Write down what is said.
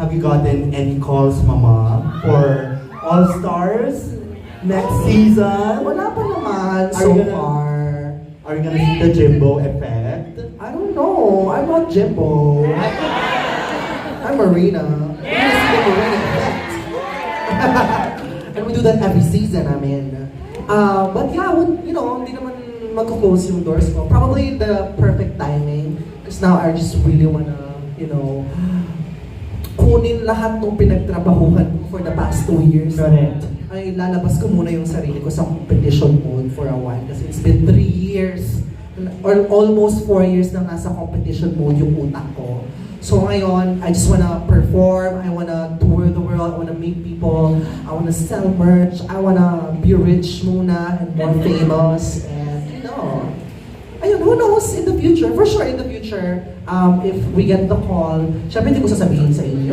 have you gotten any calls, Mama, for All Stars next season? Wala pa naman Are so you gonna- far. Are you gonna see the Jimbo effect? I don't know. I'm not Jimbo. I'm Marina. We're gonna see the Marina effect. And we do that every season, I mean. But yeah, you know, hindi naman mag-close yung doors ko. Probably the perfect timing. Because now I just really wanna, you know, kunin lahat ng pinagtrabahuhan ko for the past 2 years. Correct. Ay lalabas ko muna yung sarili ko sa competition mode for a while. Kasi it's been 3 years, or almost 4 years na nasa competition mode yung utak ko. So ngayon, I just wanna perform, I wanna tour the world, I wanna meet people, I wanna sell merch, I wanna be rich muna and more famous, and you know, ayun, who knows in the future, for sure in the future, if we get the call, syempre hindi ko sasabihin sa inyo.